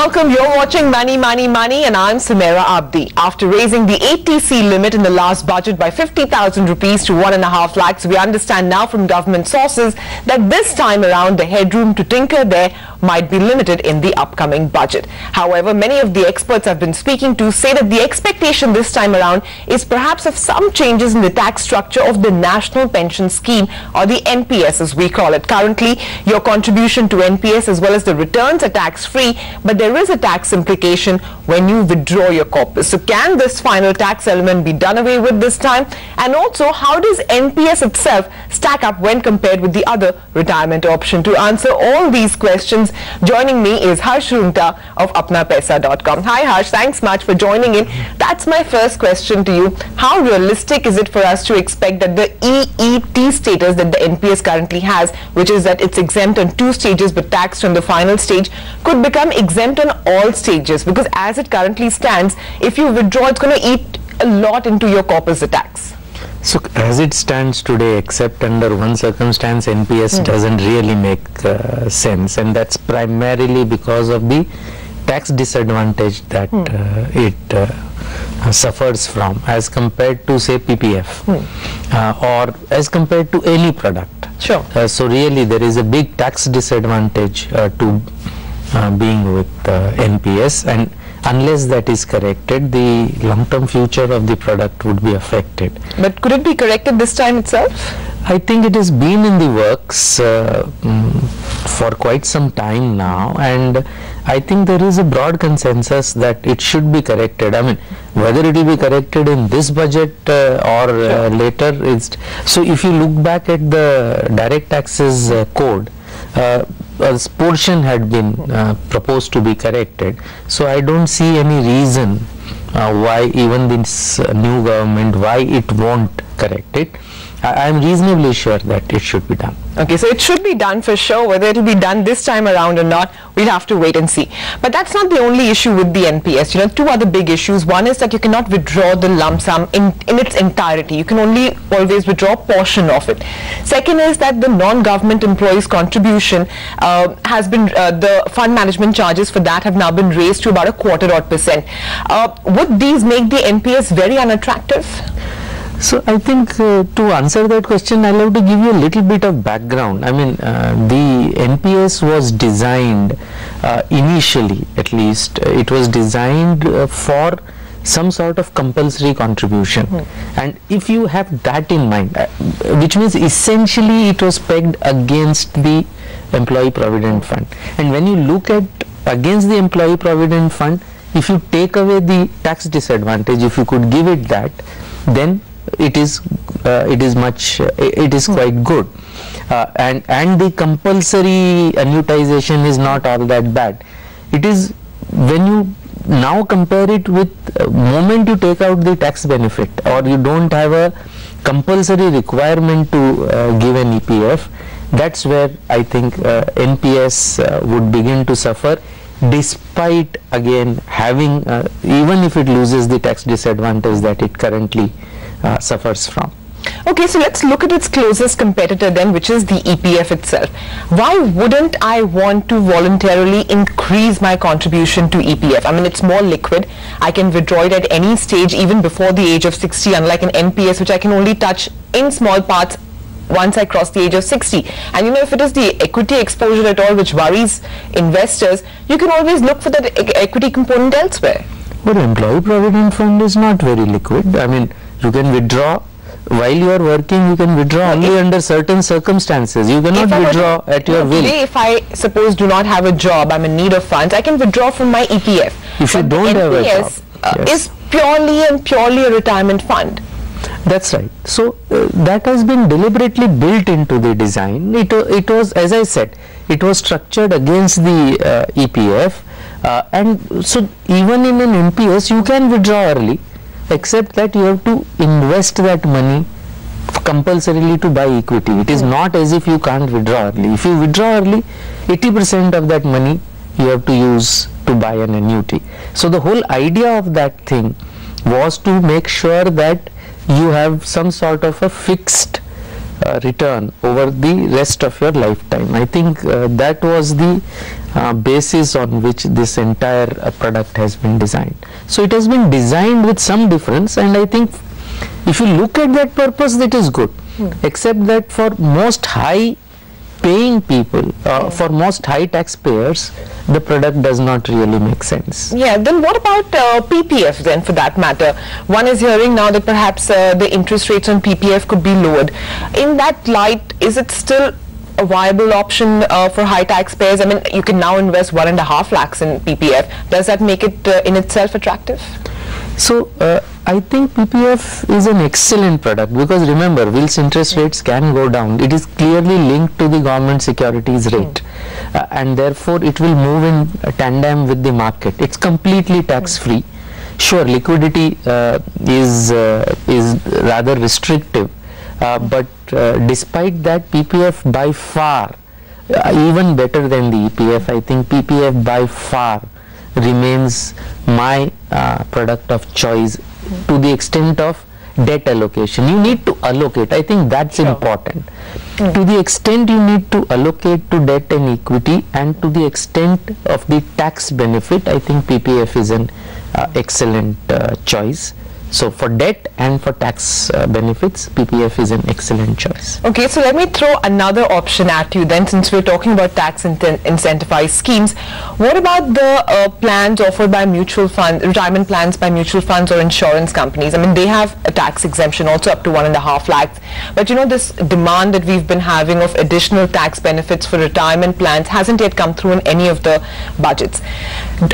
welcome. You're watching Money, and I'm Samira Abdi. After raising the 80C limit in the last budget by 50,000 rupees to 1.5 lakhs, we understand now from government sources that this time around the headroom to tinker there might be limited in the upcoming budget. However, many of the experts I've been speaking to say that the expectation this time around is perhaps of some changes in the tax structure of the National Pension Scheme, or the NPS as we call it. Currently, your contribution to NPS as well as the returns are tax-free, but there is a tax implication when you withdraw your corpus. So can this final tax element be done away with this time? And also, how does NPS itself stack up when compared with the other retirement option? To answer all these questions, joining me is Roongta of Apnapaisa.com. Hi Harsh, thanks much for joining in. That's my first question to you. How realistic is it for us to expect that the EET status that the NPS currently has, which is that it's exempt on 2 stages but taxed on the final stage, could become exempt on all stages? Because as it currently stands, if you withdraw, it's going to eat a lot into your corpus tax. So as it stands today, except under one circumstance, NPS doesn't really make sense, and that's primarily because of the tax disadvantage that it suffers from as compared to, say, PPF or as compared to any product. Sure. So really there is a big tax disadvantage to being with NPS, and unless that is corrected, the long-term future of the product would be affected. But could it be corrected this time itself? I think it has been in the works for quite some time now, and I think there is a broad consensus that it should be corrected. I mean, whether it will be corrected in this budget or later, so if you look back at the direct taxes code, a portion had been proposed to be corrected, so I don't see any reason why even this new government, why it won't correct it. I am reasonably sure that it should be done. Okay, so it should be done for sure. Whether it will be done this time around or not, we'll have to wait and see. But that's not the only issue with the NPS. You know, 2 other big issues. One is that you cannot withdraw the lump sum in its entirety. You can only always withdraw a portion of it. Second is that the non-government employees' contribution has been, the fund management charges for that have now been raised to about 0.25%. Would these make the NPS very unattractive? So I think to answer that question, I'll have to give you a little bit of background. I mean, the NPS was designed initially, at least, it was designed for some sort of compulsory contribution. And if you have that in mind, which means essentially it was pegged against the Employee Provident Fund. And when you look at against the Employee Provident Fund, if you take away the tax disadvantage, if you could give it that, then it is quite good, and the compulsory annuitization is not all that bad. It is when you now compare it with moment you take out the tax benefit, or you don't have a compulsory requirement to give an EPF, that's where I think NPS would begin to suffer, despite again having even if it loses the tax disadvantage that it currently suffers from. Okay, so let's look at its closest competitor then, which is the EPF itself. Why wouldn't I want to voluntarily increase my contribution to EPF? I mean, it's more liquid. I can withdraw it at any stage, even before the age of 60, unlike an NPS, which I can only touch in small parts once I cross the age of 60. And you know, if it is the equity exposure at all which worries investors, you can always look for that equity component elsewhere. But Employee Provident Fund is not very liquid. I mean, you can withdraw while you are working, you can withdraw only under certain circumstances. You cannot withdraw at your will. Today, if I suppose do not have a job, I'm in need of funds, I can withdraw from my EPF. If you don't have a job, is purely a retirement fund. That's right. So that has been deliberately built into the design. It was, as I said, it was structured against the EPF, and so even in an NPS you can withdraw early, except that you have to invest that money compulsorily to buy equity. It is not as if you can't withdraw early. If you withdraw early, 80% of that money you have to use to buy an annuity. So the whole idea of that thing was to make sure that you have some sort of a fixed return over the rest of your lifetime. I think that was the basis on which this entire product has been designed. So it has been designed with some difference, and I think if you look at that purpose, that is good, except that for most high paying people, for most high taxpayers, the product does not really make sense. Yeah, then what about PPF then, for that matter? One is hearing now that perhaps the interest rates on PPF could be lowered. In that light, is it still a viable option for high taxpayers? I mean, you can now invest 1.5 lakhs in PPF. Does that make it in itself attractive? So I think PPF is an excellent product, because remember, whilst interest rates can go down, it is clearly linked to the government securities rate, and therefore it will move in tandem with the market. It's completely tax free. Sure, liquidity is rather restrictive, but despite that, PPF by far, even better than the EPF, I think PPF by far remains my product of choice to the extent of debt allocation. You need to allocate. I think that's important. To the extent you need to allocate to debt and equity, and to the extent of the tax benefit, I think PPF is an excellent choice. So for debt and for tax benefits, PPF is an excellent choice. Okay, so let me throw another option at you then, since we're talking about tax incentivized schemes. What about the plans offered by mutual funds, retirement plans by mutual funds or insurance companies? I mean, they have a tax exemption also up to 1.5 lakhs. But you know, this demand that we've been having of additional tax benefits for retirement plans hasn't yet come through in any of the budgets.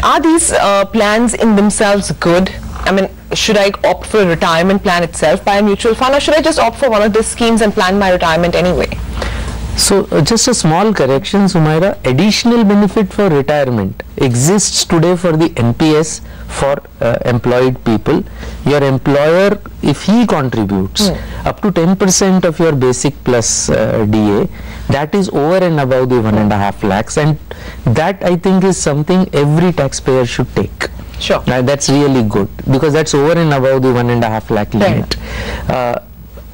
Are these plans in themselves good? I mean, should I opt for a retirement plan itself by a mutual fund, or should I just opt for one of these schemes and plan my retirement anyway? So just a small correction, Sumaira. Additional benefit for retirement exists today for the NPS for employed people. Your employer, if he contributes up to 10% of your basic plus DA, that is over and above the 1.5 lakhs, and that I think is something every taxpayer should take. Sure. That's really good, because that's over and above the 1.5 lakh limit.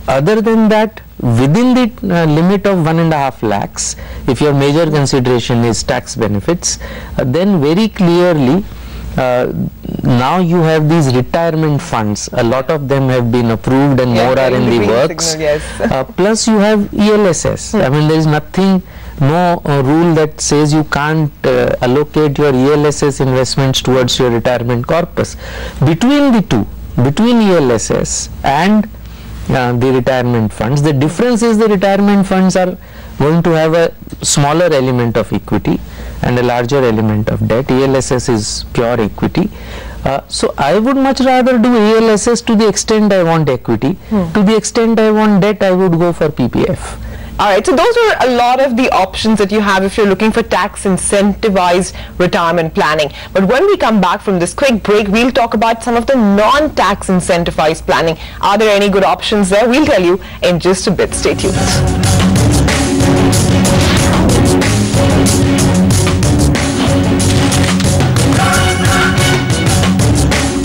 Other than that, within the limit of 1.5 lakhs, if your major consideration is tax benefits, then very clearly now you have these retirement funds. A lot of them have been approved, and more are in the works. Signal, yes. Plus you have ELSS. I mean, there is nothing, no rule that says you can't allocate your ELSS investments towards your retirement corpus. Between the two, between ELSS and the retirement funds, the difference is the retirement funds are going to have a smaller element of equity and a larger element of debt. ELSS is pure equity. So I would much rather do ELSS to the extent I want equity. To the extent I want debt, I would go for PPF. Alright, so those are a lot of the options that you have if you're looking for tax incentivized retirement planning. But when we come back from this quick break, we'll talk about some of the non-tax incentivized planning. Are there any good options there? We'll tell you in just a bit. Stay tuned.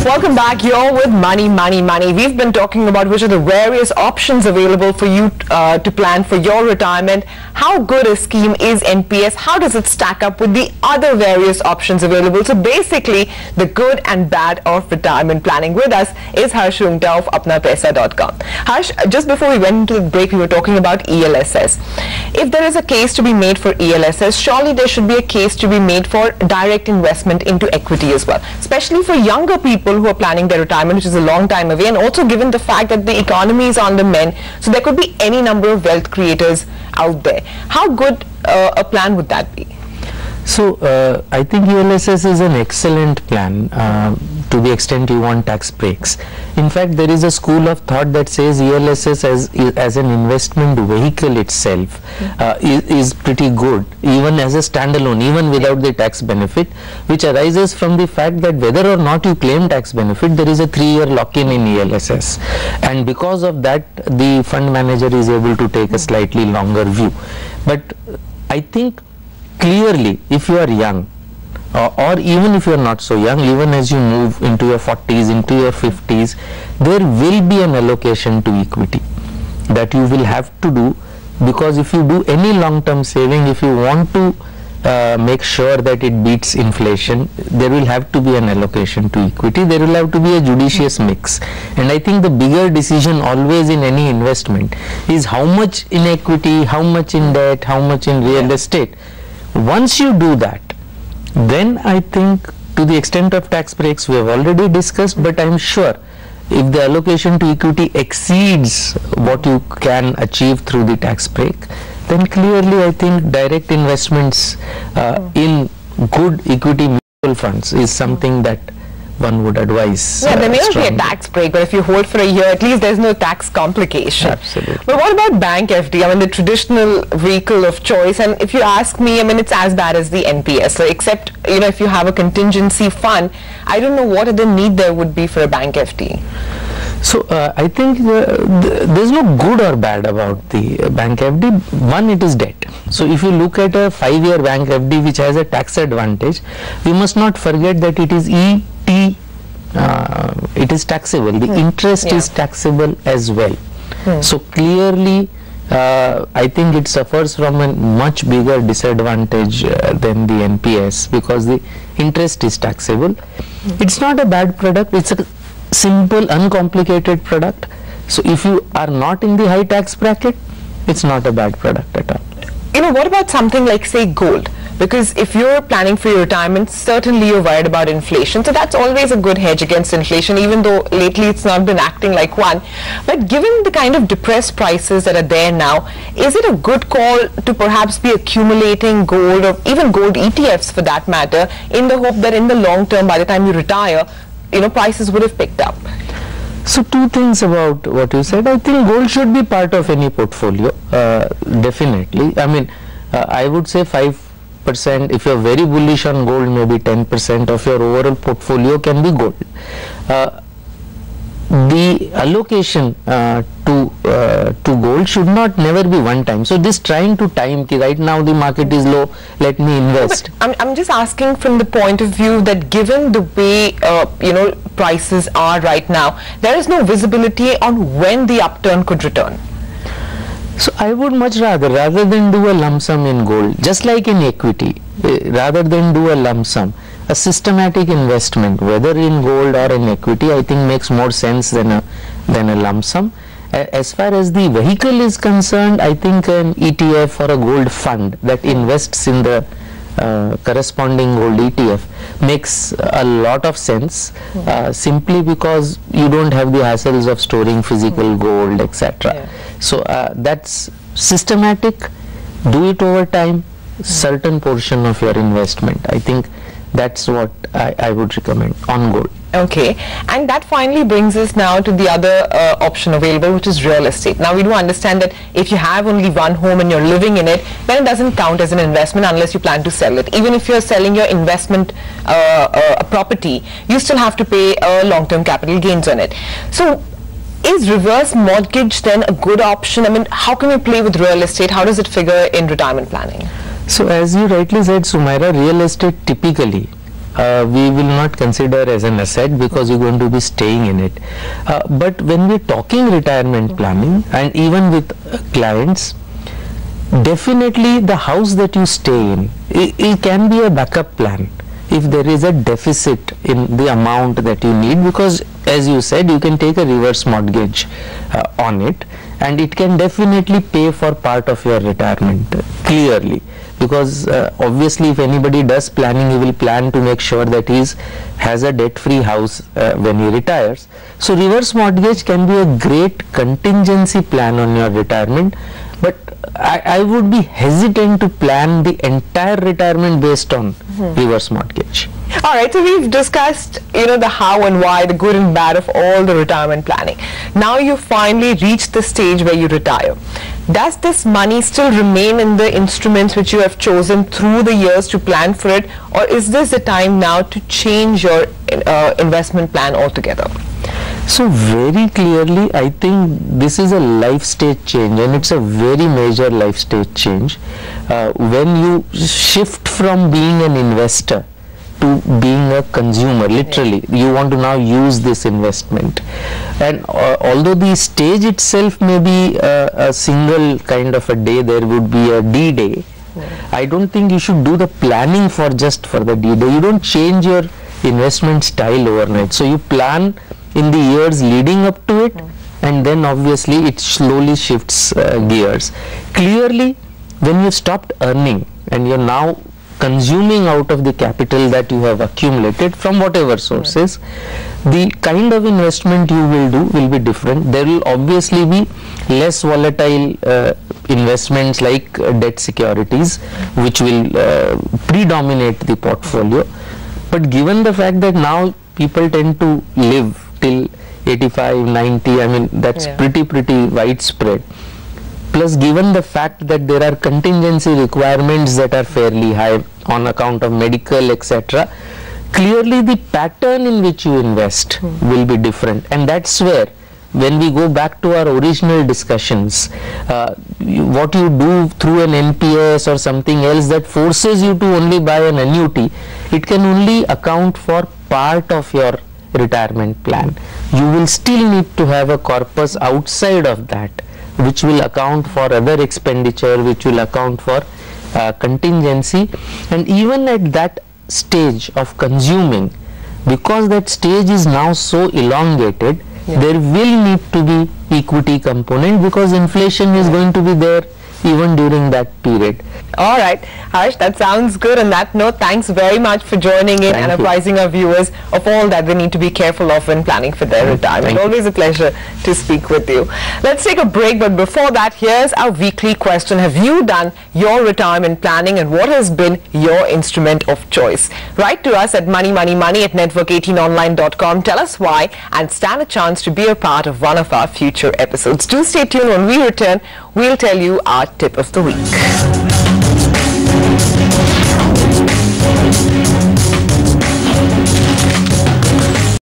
Welcome back. You're with Money, Money, Money. We've been talking about which are the various options available for you to plan for your retirement. How good a scheme is NPS? How does it stack up with the other various options available? So basically, the good and bad of retirement planning. With us is Harsh Roongta of Apnapaisa.com. Harsh, just before we went into the break, we were talking about ELSS. If there is a case to be made for ELSS, surely there should be a case to be made for direct investment into equity as well, especially for younger people who are planning their retirement, which is a long time away, and also given the fact that the economy is on the mend, so there could be any number of wealth creators out there. How good a plan would that be? So I think ELSS is an excellent plan to the extent you want tax breaks. In fact, there is a school of thought that says ELSS as an investment vehicle itself is pretty good, even as a standalone, even without the tax benefit, which arises from the fact that whether or not you claim tax benefit, there is a 3-year lock-in in ELSS, and because of that, the fund manager is able to take a slightly longer view. But I think clearly, if you are young, or even if you are not so young, even as you move into your 40s, into your 50s, there will be an allocation to equity. that you will have to do, because if you do any long-term saving, if you want to make sure that it beats inflation, there will have to be an allocation to equity, there will have to be a judicious mix. And I think the bigger decision always in any investment is how much in equity, how much in debt, how much in real estate. Once you do that, then I think, to the extent of tax breaks we have already discussed, but I am sure if the allocation to equity exceeds what you can achieve through the tax break, then clearly I think direct investments in good equity mutual funds is something that one would advise. Yeah, there may not be a tax break, but if you hold for a year, at least there's no tax complication. Absolutely. But what about bank FD? I mean, the traditional vehicle of choice, and if you ask me, I mean, it's as bad as the NPS. So except, you know, if you have a contingency fund, I don't know what other need there would be for a bank FD. So I think there's no good or bad about the bank FD. One, it is debt. So if you look at a 5-year bank FD which has a tax advantage, we must not forget that it is it is taxable. The interest is taxable as well. So clearly I think it suffers from a much bigger disadvantage than the NPS, because the interest is taxable. It's not a bad product, it's a simple, uncomplicated product. So if you are not in the high tax bracket, it's not a bad product at all. You know, what about something like, say, gold? Because if you're planning for your retirement, certainly you're worried about inflation. So that's always a good hedge against inflation, even though lately it's not been acting like one. But given the kind of depressed prices that are there now, is it a good call to perhaps be accumulating gold, or even gold ETFs for that matter, in the hope that in the long term, by the time you retire, you know, prices would have picked up? So two things about what you said. I think gold should be part of any portfolio, definitely. I mean, I would say 5%, if you're very bullish on gold, maybe 10% of your overall portfolio can be gold. The allocation to gold should not never be one time. So this trying to time, right now the market is low, let me invest. But I'm just asking from the point of view that given the way you know, prices are right now, there is no visibility on when the upturn could return. So I would much rather than do a lump sum in gold, just like in equity, rather than do a lump sum, a systematic investment, whether in gold or in equity, I think makes more sense than a lump sum. As far as the vehicle is concerned, I think an ETF or a gold fund that invests in the corresponding gold ETF makes a lot of sense, simply because you don't have the hassles of storing physical gold, etc. So that's systematic, do it over time, certain portion of your investment. I think that's what I would recommend on gold. Okay, and that finally brings us now to the other option available, which is real estate. Now we do understand that if you have only one home and you're living in it, then it doesn't count as an investment unless you plan to sell it. Even if you're selling your investment property, you still have to pay long-term capital gains on it. So is reverse mortgage then a good option? I mean, how can we play with real estate? How does it figure in retirement planning? So as you rightly said, Sumaira, real estate typically we will not consider as an asset because you're going to be staying in it. But when we're talking retirement planning, and even with clients, definitely the house that you stay in, it can be a backup plan if there is a deficit in the amount that you need, because as you said, you can take a reverse mortgage on it, and it can definitely pay for part of your retirement clearly. Because obviously if anybody does planning, he will plan to make sure that he has a debt-free house when he retires. So reverse mortgage can be a great contingency plan on your retirement, but I would be hesitant to plan the entire retirement based on reverse mortgage. Alright, so we've discussed, you know, the how and why, the good and bad of all the retirement planning. Now you finally reached the stage where you retire. Does this money still remain in the instruments which you have chosen through the years to plan for it, or is this the time now to change your investment plan altogether? So very clearly, I think this is a life stage change, and it's a very major life stage change. When you shift from being an investor to being a consumer, literally. You want to now use this investment. And although the stage itself may be a single kind of a day, there would be a D-Day. I don't think you should do the planning for just for the D-Day. You don't change your investment style overnight. So you plan in the years leading up to it, and then obviously it slowly shifts gears. Clearly, when you stopped earning and you're now consuming out of the capital that you have accumulated from whatever sources, the kind of investment you will do will be different. There will obviously be less volatile investments like debt securities, which will predominate the portfolio. But given the fact that now people tend to live till 85, 90, I mean that's pretty widespread. Plus, given the fact that there are contingency requirements that are fairly high on account of medical, etc., clearly the pattern in which you invest will be different. And that's where, when we go back to our original discussions, what you do through an NPS or something else that forces you to only buy an annuity, it can only account for part of your retirement plan. You will still need to have a corpus outside of that, which will account for other expenditure, which will account for contingency. And even at that stage of consuming, because that stage is now so elongated, there will need to be equity component, because inflation is going to be there even during that period. All right, Harsh, that sounds good. On that note, thanks very much for joining in and apprising our viewers of all that they need to be careful of when planning for their retirement. Always a pleasure to speak with you. Let's take a break, but before that, here's our weekly question. Have you done your retirement planning, and what has been your instrument of choice? Write to us at money@network18online.com. Tell us why and stand a chance to be a part of one of our future episodes. Do stay tuned. When we return, we'll tell you our tip of the week.